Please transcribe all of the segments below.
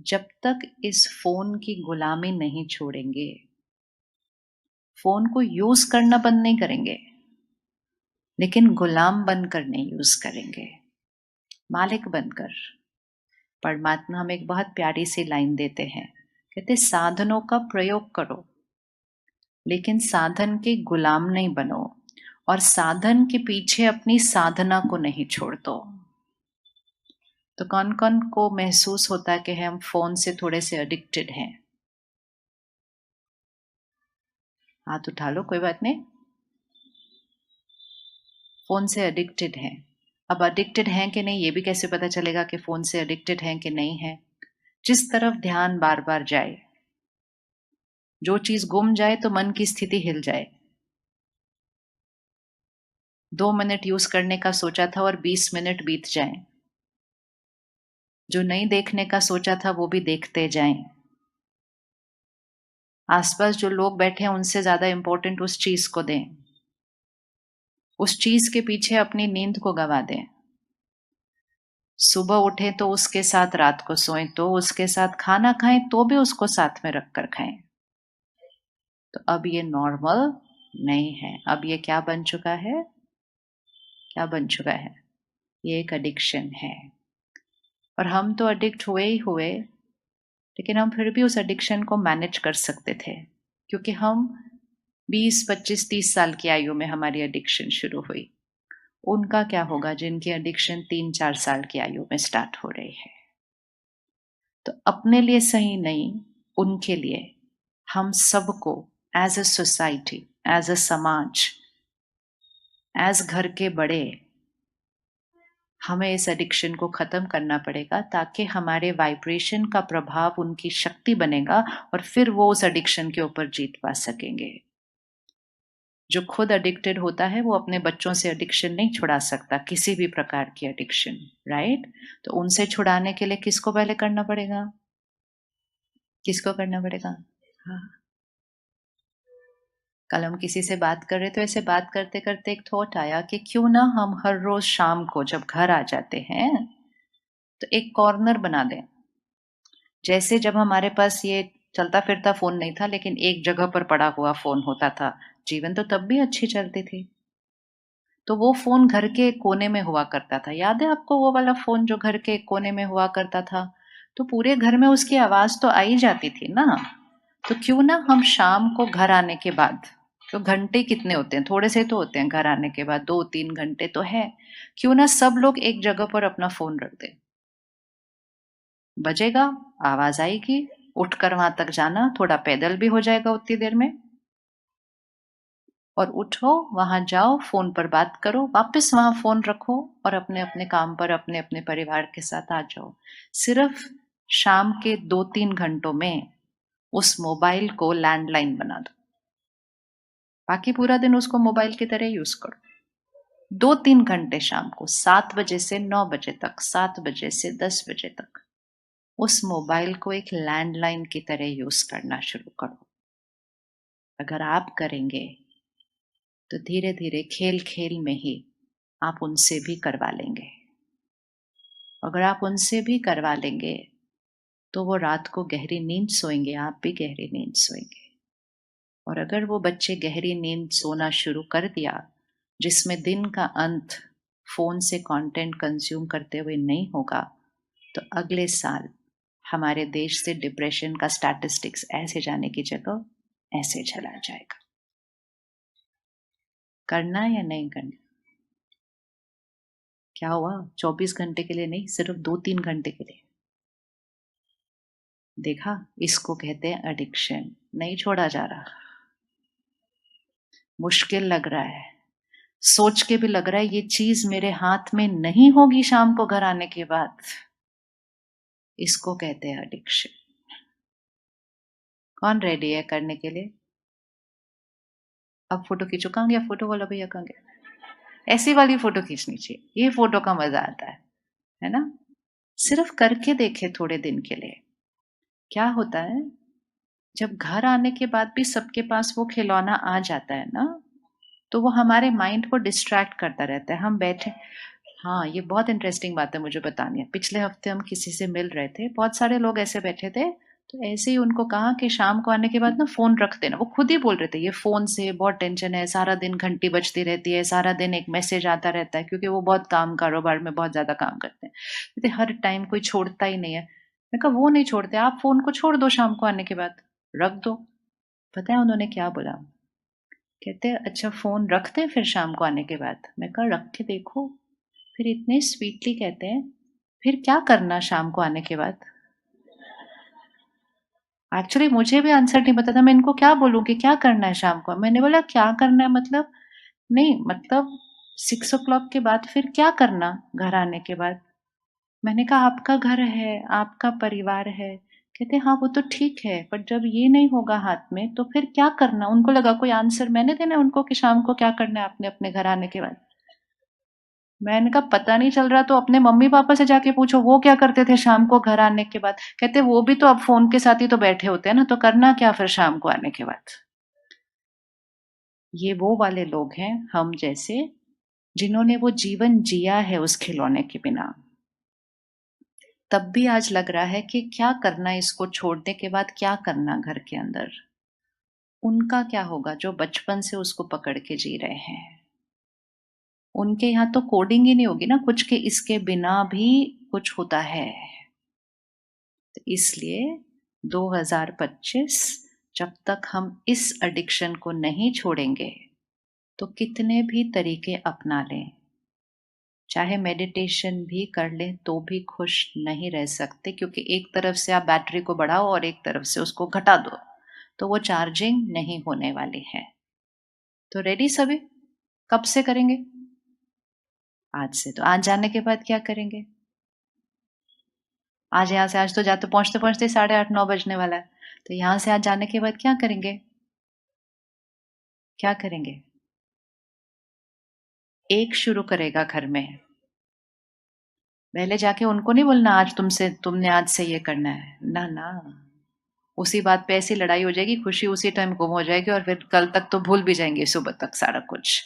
जब तक इस फोन की गुलामी नहीं छोड़ेंगे, फोन को यूज करना बंद नहीं करेंगे, लेकिन गुलाम बनकर नहीं यूज करेंगे, मालिक बनकर। परमात्मा हमें एक बहुत प्यारी सी लाइन देते हैं, कहते साधनों का प्रयोग करो, लेकिन साधन के गुलाम नहीं बनो, और साधन के पीछे अपनी साधना को नहीं छोड़ दो। तो कौन कौन को महसूस होता है कि हम फोन से थोड़े से एडिक्टेड हैं? हाथ उठा लो, कोई बात नहीं। फोन से एडिक्टेड हैं। अब एडिक्टेड हैं कि नहीं ये भी कैसे पता चलेगा कि फोन से एडिक्टेड हैं कि नहीं है? जिस तरफ ध्यान बार बार जाए, जो चीज गुम जाए तो मन की स्थिति हिल जाए। 2 मिनट यूज करने का सोचा था और 20 मिनट बीत जाएं। जो नहीं देखने का सोचा था वो भी देखते जाएं। आसपास जो लोग बैठे हैं उनसे ज्यादा इंपॉर्टेंट उस चीज को दें। उस चीज के पीछे अपनी नींद को गंवा दें। सुबह उठे तो उसके साथ, रात को सोएं तो उसके साथ, खाना खाएं तो भी उसको साथ में रखकर खाएं। तो अब ये नॉर्मल नहीं है। अब ये क्या बन चुका है? क्या बन चुका है? ये एक एडिक्शन है। और हम तो एडिक्ट हुए ही हुए, लेकिन हम फिर भी उस एडिक्शन को मैनेज कर सकते थे, क्योंकि हम 20, 25, 30 साल की आयु में हमारी एडिक्शन शुरू हुई। उनका क्या होगा जिनकी एडिक्शन 3, 4 साल की आयु में स्टार्ट हो रही है? तो अपने लिए सही नहीं, उनके लिए, हम सबको as a society, as a समाज, एज घर के बड़े, हमें इस एडिक्शन को खत्म करना पड़ेगा, ताकि हमारे वाइब्रेशन का प्रभाव उनकी शक्ति बनेगा और फिर वो उस एडिक्शन के ऊपर जीत पा सकेंगे। जो खुद एडिक्टेड होता है वो अपने बच्चों से एडिक्शन नहीं छुड़ा सकता, किसी भी प्रकार की एडिक्शन, राइट? तो उनसे छुड़ाने के लिए किसको पहले करना पड़ेगा? किसको करना पड़ेगा? हाँ। कल हम किसी से बात कर रहे थे, ऐसे बात करते करते एक थॉट आया कि क्यों ना हम हर रोज शाम को जब घर आ जाते हैं तो एक कॉर्नर बना दें। जैसे जब हमारे पास ये चलता फिरता फोन नहीं था, लेकिन एक जगह पर पड़ा हुआ फोन होता था, जीवन तो तब भी अच्छी चलती थी। तो वो फोन घर के कोने में हुआ करता था, याद है आपको वो वाला फोन जो घर के कोने में हुआ करता था? तो पूरे घर में उसकी आवाज तो आई जाती थी ना। तो क्यों ना हम शाम को घर आने के बाद, तो घंटे कितने होते हैं? थोड़े से तो होते हैं। घर आने के बाद 2, 3 घंटे तो है। क्यों ना सब लोग एक जगह पर अपना फोन रख दें। बजेगा, आवाज आएगी, उठकर वहां तक जाना, थोड़ा पैदल भी हो जाएगा उतनी देर में, और उठो, वहां जाओ, फोन पर बात करो, वापस वहां फोन रखो और अपने अपने काम पर, अपने अपने परिवार के साथ आ जाओ। सिर्फ शाम के 2, 3 घंटों में उस मोबाइल को लैंडलाइन बना दो। बाकी पूरा दिन उसको मोबाइल की तरह यूज करो। 2, 3 घंटे शाम को 7 बजे से 9 बजे तक, 7 बजे से 10 बजे तक उस मोबाइल को एक लैंडलाइन की तरह यूज करना शुरू करो। अगर आप करेंगे तो धीरे धीरे, खेल खेल में ही आप उनसे भी करवा लेंगे। अगर आप उनसे भी करवा लेंगे तो वो रात को गहरी नींद सोएंगे, आप भी गहरी नींद सोएंगे। और अगर वो बच्चे गहरी नींद सोना शुरू कर दिया, जिसमें दिन का अंत फोन से कंटेंट कंज्यूम करते हुए नहीं होगा, तो अगले साल हमारे देश से डिप्रेशन का स्टैटिस्टिक्स ऐसे जाने की जगह ऐसे चला जाएगा। करना या नहीं करना? क्या हुआ? 24 घंटे के लिए नहीं, सिर्फ 2, 3 घंटे के लिए। देखा, इसको कहते हैं एडिक्शन। नहीं छोड़ा जा रहा। मुश्किल लग रहा है, सोच के भी लग रहा है ये चीज मेरे हाथ में नहीं होगी शाम को घर आने के बाद। इसको कहते हैं एडिक्शन। कौन रेडी है करने के लिए? अब फोटो खींचो। कहाँ गया फोटो वाला भैया? कहाँ गया? ऐसी वाली फोटो खींचनी चाहिए, ये फोटो का मजा आता है ना? सिर्फ करके देखे थोड़े दिन के लिए। क्या होता है, जब घर आने के बाद भी सबके पास वो खिलौना आ जाता है ना, तो वो हमारे माइंड को डिस्ट्रैक्ट करता रहता है। हम बैठे, हाँ, ये बहुत इंटरेस्टिंग बात है, मुझे बतानी है। पिछले हफ्ते हम किसी से मिल रहे थे, बहुत सारे लोग ऐसे बैठे थे, तो ऐसे ही उनको कहा कि शाम को आने के बाद ना फोन रख देना। वो खुद ही बोल रहे थे ये फोन से बहुत टेंशन है, सारा दिन घंटी बजती रहती है, सारा दिन एक मैसेज आता रहता है, क्योंकि वो बहुत काम कारोबार में बहुत ज्यादा काम करते हैं। कहते हर टाइम कोई छोड़ता ही नहीं है। मैं कहा वो नहीं छोड़ते, आप फोन को छोड़ दो, शाम को आने के बाद रख दो। पता है उन्होंने क्या बोला? कहते अच्छा फोन रख दें फिर शाम को आने के बाद। मैं कहा रख के देखो। फिर इतने स्वीटली कहते हैं फिर क्या करना शाम को आने के बाद। एक्चुअली मुझे भी आंसर नहीं पता था, मैं इनको क्या बोलूं कि क्या करना है शाम को। मैंने बोला क्या करना है मतलब? नहीं मतलब 6 o'clock के बाद फिर क्या करना घर आने के बाद। मैंने कहा आपका घर है, आपका परिवार है। कहते हाँ वो तो ठीक है, पर जब ये नहीं होगा हाथ में तो फिर क्या करना। उनको लगा कोई आंसर मैंने देना है उनको कि शाम को क्या करना है आपने अपने घर आने के बाद। मैंने कहा पता नहीं चल रहा तो अपने मम्मी पापा से जाके पूछो वो क्या करते थे शाम को घर आने के बाद। कहते वो भी तो अब फोन के साथ ही तो बैठे होते हैं ना, तो करना क्या फिर शाम को आने के बाद। ये वो वाले लोग हैं हम जैसे, जिन्होंने वो जीवन जिया है उस खिलौने के बिना। तब भी आज लग रहा है कि क्या करना, इसको छोड़ने के बाद क्या करना घर के अंदर। उनका क्या होगा जो बचपन से उसको पकड़ के जी रहे हैं। उनके यहाँ तो कोडिंग ही नहीं होगी ना कुछ के, इसके बिना भी कुछ होता है। तो इसलिए 2025 जब तक हम इस एडिक्शन को नहीं छोड़ेंगे तो कितने भी तरीके अपना लें, चाहे मेडिटेशन भी कर लें तो भी खुश नहीं रह सकते, क्योंकि एक तरफ से आप बैटरी को बढ़ाओ और एक तरफ से उसको घटा दो तो वो चार्जिंग नहीं होने वाली है। तो रेडी सभी? कब से करेंगे? आज से। तो आज जाने के बाद क्या करेंगे? आज यहाँ से, आज तो जाते पहुंचते पहुंचते 8:30 9 बजने वाला है, तो यहाँ से आज जाने के बाद क्या करेंगे? क्या करेंगे? एक शुरू करेगा घर में। पहले जाके उनको नहीं बोलना आज तुमसे, तुमने आज से ये करना है, ना ना। उसी बात पे ऐसी लड़ाई हो जाएगी, खुशी उसी टाइम गुम हो जाएगी और फिर कल तक तो भूल भी जाएंगे, सुबह तक सारा कुछ।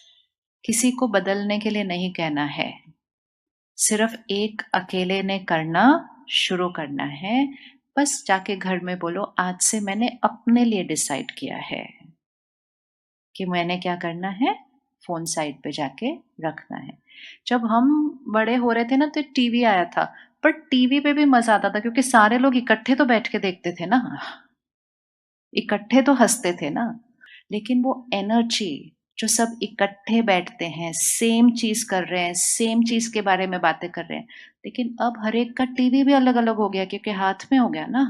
किसी को बदलने के लिए नहीं कहना है, सिर्फ एक अकेले ने करना शुरू करना है। बस जाके घर में बोलो आज से मैंने अपने लिए डिसाइड किया है कि मैंने क्या करना है, फोन साइड पे जाके रखना है। जब हम बड़े हो रहे थे ना तो टीवी आया था, पर टीवी पे भी मजा आता था क्योंकि सारे लोग इकट्ठे तो बैठ के देखते थे ना, इकट्ठे तो हंसते थे ना। लेकिन वो एनर्जी, जो सब इकट्ठे बैठते हैं, सेम चीज कर रहे हैं, सेम चीज के बारे में बातें कर रहे हैं, लेकिन अब हर एक का टीवी भी अलग अलग हो गया क्योंकि हाथ में हो गया ना।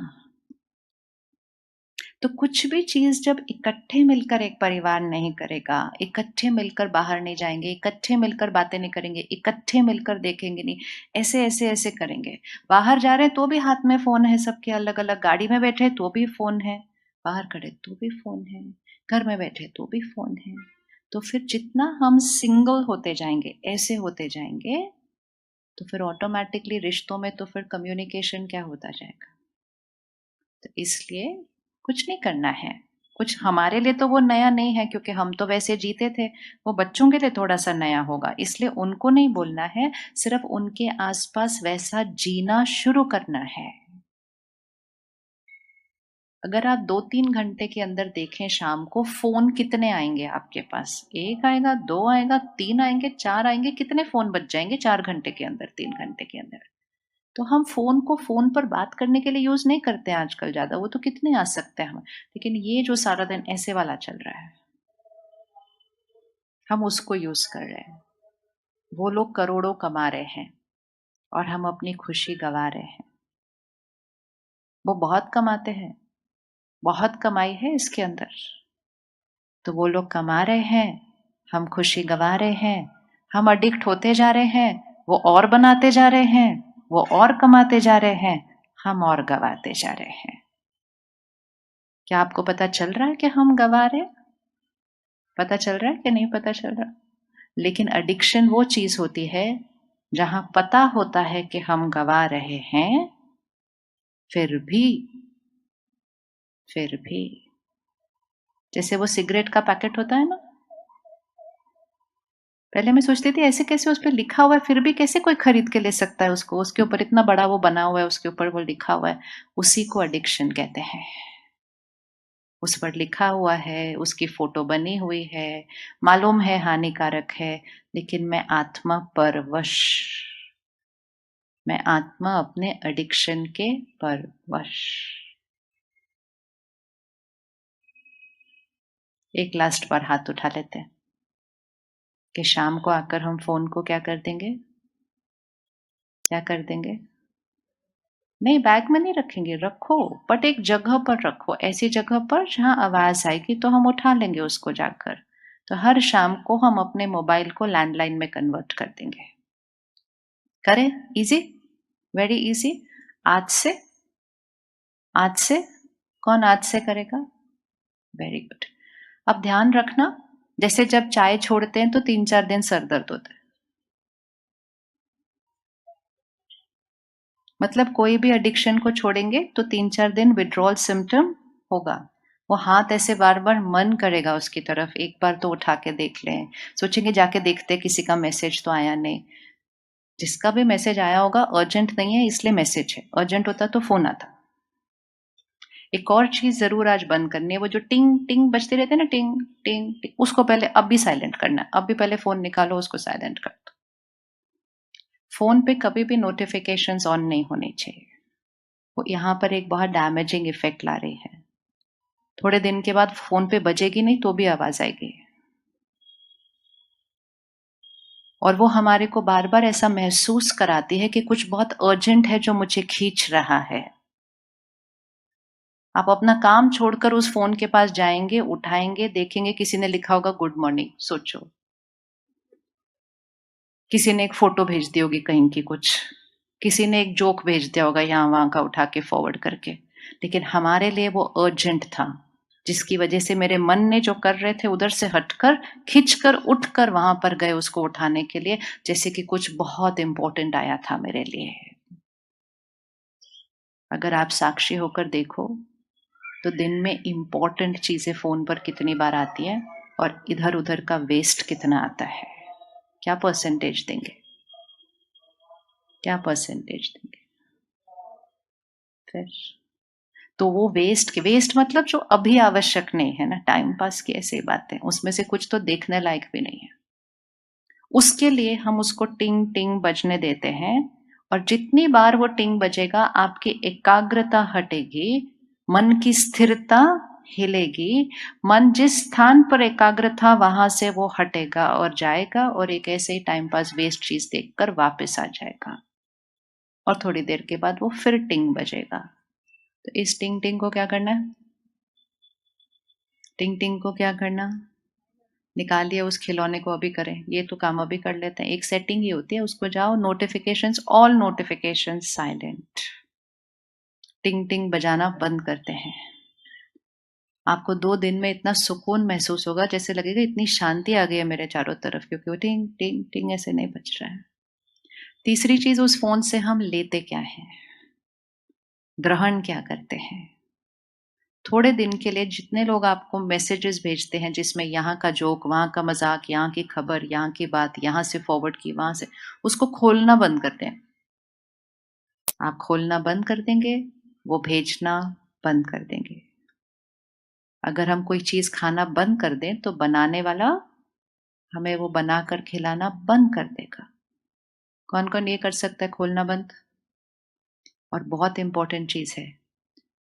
तो कुछ भी चीज जब इकट्ठे मिलकर एक परिवार नहीं करेगा, इकट्ठे मिलकर बाहर नहीं जाएंगे, इकट्ठे मिलकर बातें नहीं करेंगे, इकट्ठे मिलकर देखेंगे नहीं, ऐसे ऐसे ऐसे करेंगे। बाहर जा रहे हैं तो भी हाथ में फोन है सबके अलग अलग, गाड़ी में बैठे तो भी फोन है, बाहर खड़े तो भी फोन है, घर में बैठे तो भी फोन है। तो फिर जितना हम सिंगल होते जाएंगे, ऐसे होते जाएंगे, तो फिर ऑटोमेटिकली रिश्तों में तो फिर कम्युनिकेशन क्या होता जाएगा। तो इसलिए कुछ नहीं करना है। कुछ हमारे लिए तो वो नया नहीं है क्योंकि हम तो वैसे जीते थे। वो बच्चों के लिए थोड़ा सा नया होगा, इसलिए उनको नहीं बोलना है, सिर्फ उनके आसपास वैसा जीना शुरू करना है। अगर आप 2-3 घंटे के अंदर देखें शाम को फोन कितने आएंगे आपके पास, एक आएगा, दो आएगा, तीन आएंगे, चार आएंगे, कितने फोन बच जाएंगे 4 घंटे के अंदर, 3 घंटे के अंदर। तो हम फोन को फोन पर बात करने के लिए यूज नहीं करते हैं आजकल ज्यादा, वो तो कितने आ सकते हैं हम, लेकिन ये जो सारा दिन ऐसे वाला चल रहा है, हम उसको यूज कर रहे हैं। वो लोग करोड़ों कमा रहे हैं और हम अपनी खुशी गवा रहे हैं। वो बहुत कमाते हैं, बहुत कमाई है इसके अंदर। तो वो लोग कमा रहे हैं, हम खुशी गवा रहे हैं, हम अडिक्ट होते जा रहे हैं, वो और बनाते जा रहे हैं, वो और कमाते जा रहे हैं, हम और गवाते जा रहे हैं। क्या आपको पता चल रहा है कि हम गवा रहे हैं? पता चल रहा है कि नहीं पता चल रहा? लेकिन एडिक्शन वो चीज होती है जहां पता होता है कि हम गवा रहे हैं, फिर भी, फिर भी, जैसे वो सिगरेट का पैकेट होता है ना, पहले मैं सोचती थी ऐसे कैसे उस पे लिखा हुआ है, फिर भी कैसे कोई खरीद के ले सकता है उसको, उसके ऊपर इतना बड़ा वो बना हुआ है, उसके ऊपर वो लिखा हुआ है। उसी को एडिक्शन कहते हैं। उस पर लिखा हुआ है, उसकी फोटो बनी हुई है, मालूम है हानिकारक है, लेकिन मैं आत्मा परवश, मैं आत्मा अपने एडिक्शन के परवश। एक लास्ट बार हाथ उठा लेते हैं कि शाम को आकर हम फोन को क्या कर देंगे, क्या कर देंगे? नहीं, बैग में नहीं रखेंगे, रखो, बट एक जगह पर रखो, ऐसी जगह पर जहां आवाज आएगी तो हम उठा लेंगे उसको जाकर। तो हर शाम को हम अपने मोबाइल को लैंडलाइन में कन्वर्ट कर देंगे। करें? Easy, very easy. आज से, आज से, कौन आज से करेगा? Very good. अब ध्यान रखना, जैसे जब चाय छोड़ते हैं तो 3-4 दिन सर दर्द होता है, मतलब कोई भी एडिक्शन को छोड़ेंगे तो 3-4 दिन विड्रॉल सिम्टम होगा। वो हाथ ऐसे बार बार मन करेगा उसकी तरफ, एक बार तो उठा के देख लें, सोचेंगे जाके देखते किसी का मैसेज तो आया नहीं। जिसका भी मैसेज आया होगा अर्जेंट नहीं है इसलिए मैसेज है, अर्जेंट होता तो फोन आता। एक और चीज जरूर आज बंद करनी है, वो जो टिंग टिंग बजते रहते हैं ना, टिंग टिंग टिंग, उसको पहले अभी साइलेंट करना है, अभी पहले फोन निकालो उसको साइलेंट कर दो। फोन पे कभी भी नोटिफिकेशंस ऑन नहीं होने चाहिए, वो यहाँ पर एक बहुत डैमेजिंग इफेक्ट ला रही है। थोड़े दिन के बाद फोन पे बजेगी नहीं तो भी आवाज आएगी, और वो हमारे को बार बार ऐसा महसूस कराती है कि कुछ बहुत अर्जेंट है जो मुझे खींच रहा है। आप अपना काम छोड़कर उस फोन के पास जाएंगे, उठाएंगे, देखेंगे किसी ने लिखा होगा गुड मॉर्निंग, सोचो किसी ने एक फोटो भेज दी होगी कहीं की, कुछ किसी ने एक जोक भेज दिया होगा यहाँ वहां का उठा के फॉरवर्ड करके, लेकिन हमारे लिए वो अर्जेंट था, जिसकी वजह से मेरे मन ने जो कर रहे थे उधर से हटकर खिंचकर उठकर वहां पर गए उसको उठाने के लिए, जैसे कि कुछ बहुत इंपॉर्टेंट आया था मेरे लिए। अगर आप साक्षी होकर देखो तो दिन में इंपॉर्टेंट चीजें फोन पर कितनी बार आती है और इधर उधर का वेस्ट कितना आता है। क्या परसेंटेज देंगे, क्या परसेंटेज देंगे? फिर तो वो वेस्ट मतलब जो अभी आवश्यक नहीं है ना, टाइम पास की ऐसी बातें, उसमें से कुछ तो देखने लायक भी नहीं है, उसके लिए हम उसको टिंग टिंग बजने देते हैं। और जितनी बार वो टिंग बजेगा आपकी एकाग्रता हटेगी, मन की स्थिरता हिलेगी, मन जिस स्थान पर एकाग्र था वहां से वो हटेगा और जाएगा, और एक ऐसे ही टाइम पास वेस्ट चीज देखकर वापस आ जाएगा, और थोड़ी देर के बाद वो फिर टिंग बजेगा। तो इस टिंग टिंग को क्या करना है, टिंग टिंग को क्या करना, निकालिए उस खिलौने को, अभी करें, ये तो काम अभी कर लेते हैं। एक सेटिंग ही होती है, उसको जाओ, नोटिफिकेशंस, ऑल नोटिफिकेशंस साइलेंट, टिंग टिंग बजाना बंद करते हैं। आपको 2 दिन में इतना सुकून महसूस होगा, जैसे लगेगा इतनी शांति आ गई है मेरे चारों तरफ, क्योंकि वो टिंग टिंग टिंग ऐसे नहीं बज रहा है। तीसरी चीज, उस फोन से हम लेते क्या है, ग्रहण क्या करते हैं। थोड़े दिन के लिए जितने लोग आपको मैसेजेस भेजते हैं जिसमें यहाँ का जोक, वहाँ का मजाक, यहाँ की खबर, यहाँ की बात, यहाँ से फॉरवर्ड की वहां से, उसको खोलना बंद कर दें। आप खोलना बंद कर देंगे, वो भेजना बंद कर देंगे। अगर हम कोई चीज खाना बंद कर दें तो बनाने वाला हमें वो बनाकर खिलाना बंद कर देगा। कौन कौन ये कर सकता है खोलना बंद? और बहुत इंपॉर्टेंट चीज है,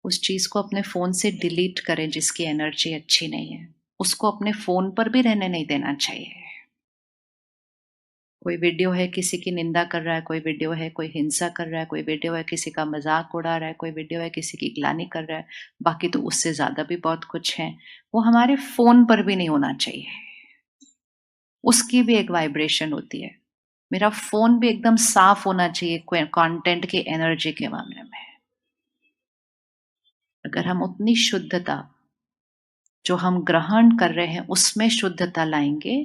उस चीज को अपने फोन से डिलीट करें जिसकी एनर्जी अच्छी नहीं है, उसको अपने फोन पर भी रहने नहीं देना चाहिए। कोई वीडियो है किसी की निंदा कर रहा है, कोई वीडियो है कोई हिंसा कर रहा है, कोई वीडियो है किसी का मजाक उड़ा रहा है, कोई वीडियो है किसी की ग्लानि कर रहा है, बाकी तो उससे ज्यादा भी बहुत कुछ है, वो हमारे फोन पर भी नहीं होना चाहिए। उसकी भी एक वाइब्रेशन होती है। मेरा फोन भी एकदम साफ होना चाहिए कंटेंट की एनर्जी के मामले में। अगर हम उतनी शुद्धता जो हम ग्रहण कर रहे हैं उसमें शुद्धता लाएंगे,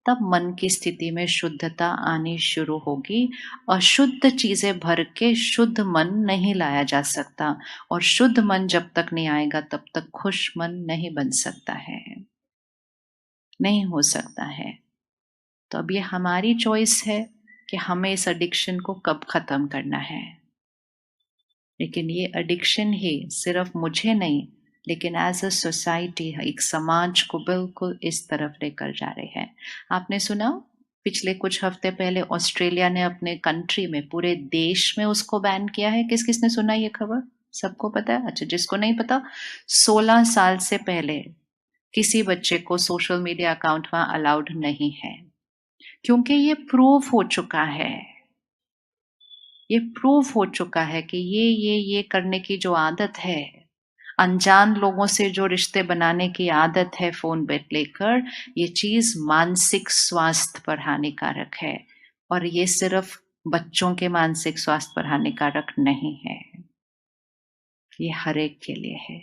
तब मन की स्थिति में शुद्धता आनी शुरू होगी। अशुद्ध चीजें भर के शुद्ध मन नहीं लाया जा सकता, और शुद्ध मन जब तक नहीं आएगा तब तक खुश मन नहीं बन सकता है, नहीं हो सकता है। तो अब ये हमारी चॉइस है कि हमें इस एडिक्शन को कब खत्म करना है। लेकिन ये एडिक्शन ही सिर्फ मुझे नहीं, लेकिन एज अ सोसाइटी एक समाज को बिल्कुल इस तरफ लेकर जा रहे हैं। आपने सुना पिछले कुछ हफ्ते पहले ऑस्ट्रेलिया ने अपने कंट्री में, पूरे देश में उसको बैन किया है। किस किसने सुना ये खबर? सबको पता है? अच्छा, जिसको नहीं पता, 16 साल से पहले किसी बच्चे को सोशल मीडिया अकाउंट वहां अलाउड नहीं है, क्योंकि ये प्रूव हो चुका है कि ये करने की जो आदत है, अनजान लोगों से जो रिश्ते बनाने की आदत है फोन पे लेकर, ये चीज मानसिक स्वास्थ्य पर हानिकारक है। और ये सिर्फ बच्चों के मानसिक स्वास्थ्य पर हानिकारक नहीं है, ये हर एक के लिए है।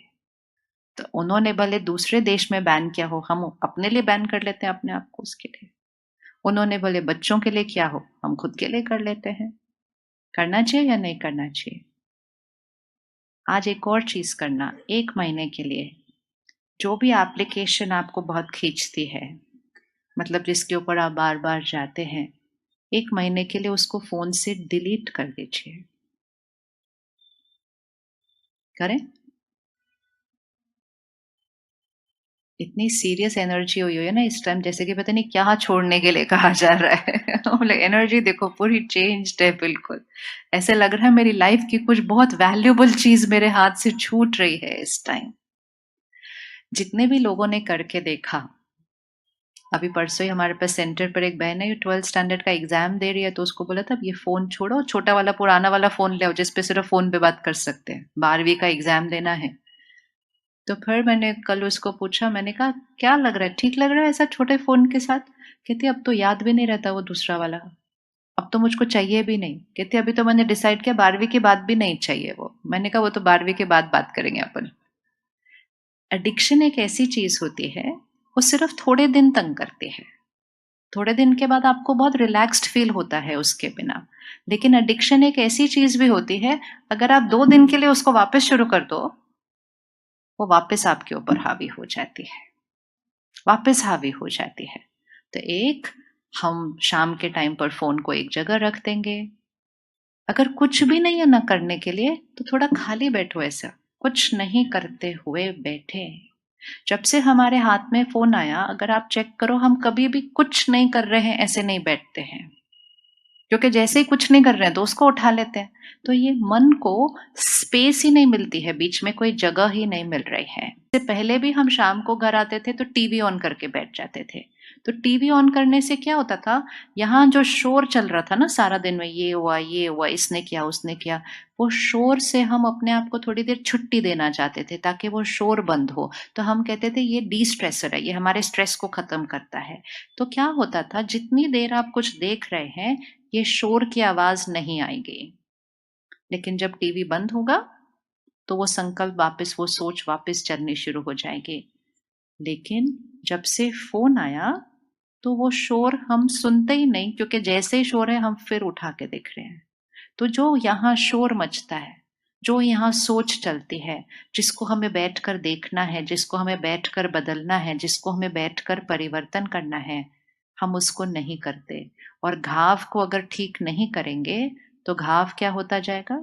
तो उन्होंने भले दूसरे देश में बैन किया हो, हम अपने लिए बैन कर लेते हैं अपने आप को उसके लिए। उन्होंने भले बच्चों के लिए किया हो, हम खुद के लिए कर लेते हैं। करना चाहिए या नहीं करना चाहिए? आज एक और चीज करना, 1 महीने के लिए जो भी एप्लीकेशन आपको बहुत खींचती है, मतलब जिसके ऊपर आप बार बार जाते हैं, 1 महीने के लिए उसको फोन से डिलीट कर दीजिए। करें? इतनी सीरियस एनर्जी हुई है ना इस टाइम, जैसे कि पता नहीं क्या छोड़ने के लिए कहा जा रहा है। मतलब एनर्जी देखो पूरी चेंज्ड है बिल्कुल। ऐसे लग रहा है मेरी लाइफ की कुछ बहुत वैल्यूबल चीज मेरे हाथ से छूट रही है इस टाइम। जितने भी लोगों ने करके देखा, अभी परसों ही हमारे पास सेंटर पर एक बहन है, 12th स्टैंडर्ड का एग्जाम दे रही है, तो उसको बोला था अब ये फोन छोड़ो, छोटा वाला पुराना वाला फोन ले आओ जिसपे सिर्फ फोन पे बात कर सकते हैं, 12वीं का एग्जाम देना है। तो फिर मैंने कल उसको पूछा, मैंने कहा क्या लग रहा है, ठीक लग रहा है ऐसा छोटे फोन के साथ? कहती अब तो याद भी नहीं रहता वो दूसरा वाला, अब तो मुझको चाहिए भी नहीं। कहती अभी तो मैंने डिसाइड किया 12वीं के बाद भी नहीं चाहिए वो। मैंने कहा वो तो 12वीं के बाद बात करेंगे अपन। एडिक्शन एक ऐसी चीज होती है, वो सिर्फ थोड़े दिन तंग करती है, थोड़े दिन के बाद आपको बहुत रिलैक्स्ड फील होता है उसके बिना। लेकिन एडिक्शन एक ऐसी चीज भी होती है, अगर आप 2 दिन के लिए उसको वापस शुरू कर दो, वो वापस आपके ऊपर हावी हो जाती है, वापस हावी हो जाती है। तो एक, हम शाम के टाइम पर फोन को एक जगह रख देंगे। अगर कुछ भी नहीं है ना करने के लिए, तो थोड़ा खाली बैठो, ऐसा कुछ नहीं करते हुए बैठे। जब से हमारे हाथ में फोन आया, अगर आप चेक करो, हम कभी भी कुछ नहीं कर रहे हैं ऐसे नहीं बैठते हैं, क्योंकि जैसे ही कुछ नहीं कर रहे हैं तो उसको उठा लेते हैं। तो ये मन को स्पेस ही नहीं मिलती है, बीच में कोई जगह ही नहीं मिल रही है। इससे पहले भी हम शाम को घर आते थे तो टीवी ऑन करके बैठ जाते थे। तो टीवी ऑन करने से क्या होता था, यहाँ जो शोर चल रहा था ना सारा दिन में, ये हुआ, इसने किया, उसने किया, वो शोर से हम अपने आप को थोड़ी देर छुट्टी देना चाहते थे ताकि वो शोर बंद हो। तो हम कहते थे ये डी स्ट्रेसर है, ये हमारे स्ट्रेस को खत्म करता है। तो क्या होता था, जितनी देर आप कुछ देख रहे हैं, ये शोर की आवाज नहीं आएगी। लेकिन जब टीवी बंद होगा तो वो संकल्प वापस, वो सोच वापस चलनी शुरू हो जाएगी। लेकिन जब से फोन आया तो वो शोर हम सुनते ही नहीं, क्योंकि जैसे ही शोर है हम फिर उठा के देख रहे हैं। तो जो यहाँ शोर मचता है, जो यहाँ सोच चलती है, जिसको हमें बैठकर देखना है, जिसको हमें बैठकर बदलना है, जिसको हमें बैठकर परिवर्तन करना है, हम उसको नहीं करते। और घाव को अगर ठीक नहीं करेंगे तो घाव क्या होता जाएगा?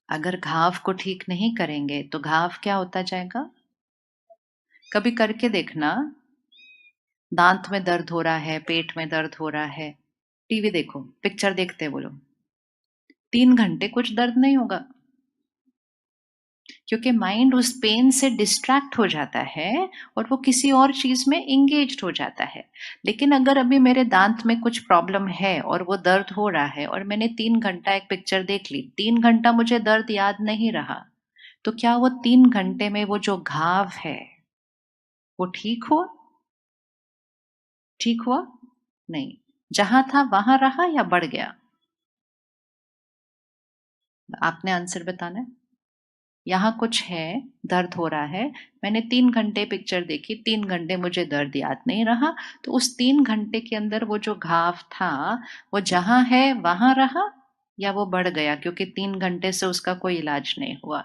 अगर घाव को ठीक नहीं करेंगे तो घाव क्या होता जाएगा? कभी करके देखना, दांत में दर्द हो रहा है, पेट में दर्द हो रहा है, टीवी देखो, पिक्चर देखते बोलो, 3 घंटे कुछ दर्द नहीं होगा, क्योंकि माइंड उस पेन से डिस्ट्रैक्ट हो जाता है और वो किसी और चीज में इंगेज्ड हो जाता है। लेकिन अगर अभी मेरे दांत में कुछ प्रॉब्लम है और वो दर्द हो रहा है और मैंने 3 घंटा एक पिक्चर देख ली, 3 घंटा मुझे दर्द याद नहीं रहा, तो क्या वो 3 घंटे में वो जो घाव है वो ठीक हुआ? ठीक हुआ? नहीं, जहां था वहां रहा या बढ़ गया? आपने आंसर बताना है। यहाँ कुछ है, दर्द हो रहा है, मैंने 3 घंटे पिक्चर देखी, 3 घंटे मुझे दर्द याद नहीं रहा, तो उस 3 घंटे के अंदर वो जो घाव था, वो जहां है वहां रहा या वो बढ़ गया, क्योंकि 3 घंटे से उसका कोई इलाज नहीं हुआ?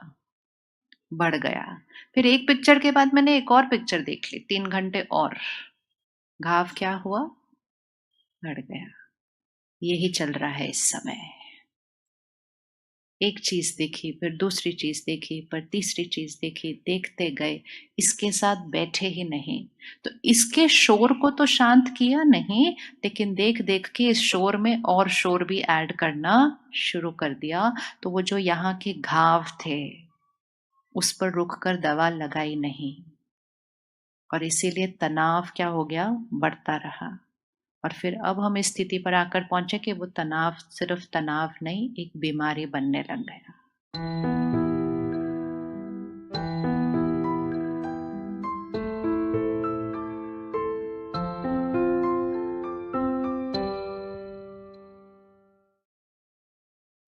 बढ़ गया। फिर एक पिक्चर के बाद मैंने एक और पिक्चर देख ली, 3 घंटे और, घाव क्या हुआ? बढ़ गया। यही चल रहा है इस समय। एक चीज देखी, फिर दूसरी चीज देखी, फिर तीसरी चीज देखी, देखते गए, इसके साथ बैठे ही नहीं। तो इसके शोर को तो शांत किया नहीं, लेकिन देख देख के इस शोर में और शोर भी ऐड करना शुरू कर दिया। तो वो जो यहाँ के घाव थे उस पर रुक कर दवा लगाई नहीं, और इसीलिए तनाव क्या हो गया, बढ़ता रहा। और फिर अब हम इस स्थिति पर आकर पहुंचे कि वो तनाव सिर्फ तनाव नहीं, एक बीमारी बनने लग गया।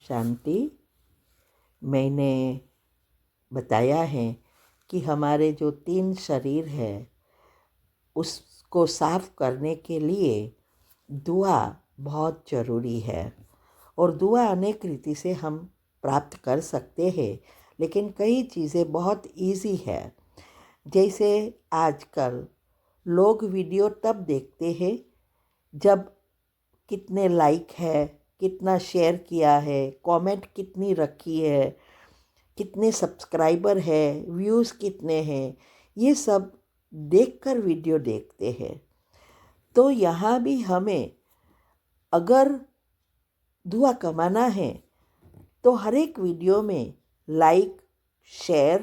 शांति, मैंने बताया है कि हमारे जो 3 शरीर है उसको साफ करने के लिए दुआ बहुत ज़रूरी है। और दुआ अनेक रीति से हम प्राप्त कर सकते हैं, लेकिन कई चीज़ें बहुत इजी है। जैसे आजकल लोग वीडियो तब देखते हैं जब कितने लाइक है, कितना शेयर किया है, कमेंट कितनी रखी है, कितने सब्सक्राइबर है, व्यूज़ कितने हैं, ये सब देखकर वीडियो देखते हैं। तो यहाँ भी हमें अगर दुआ कमाना है तो हर एक वीडियो में लाइक, शेयर,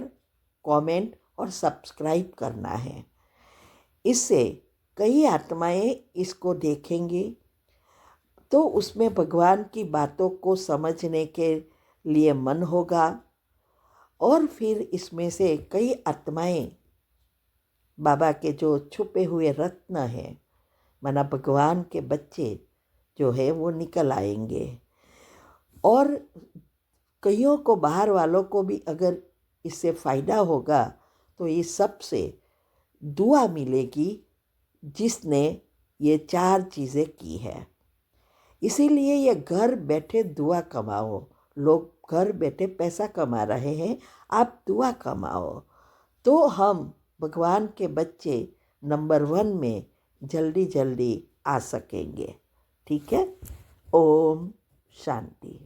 कमेंट और सब्सक्राइब करना है। इससे कई आत्माएं इसको देखेंगे तो उसमें भगवान की बातों को समझने के लिए मन होगा, और फिर इसमें से कई आत्माएं बाबा के जो छुपे हुए रत्न हैं, माना भगवान के बच्चे जो है वो निकल आएंगे। और कईयों को, बाहर वालों को भी अगर इससे फ़ायदा होगा तो ये सबसे दुआ मिलेगी जिसने ये 4 चीज़ें की है। इसीलिए ये घर बैठे दुआ कमाओ। लोग घर बैठे पैसा कमा रहे हैं, आप दुआ कमाओ तो हम भगवान के बच्चे नंबर 1 में जल्दी जल्दी आ सकेंगे। ठीक है। ओम शांति।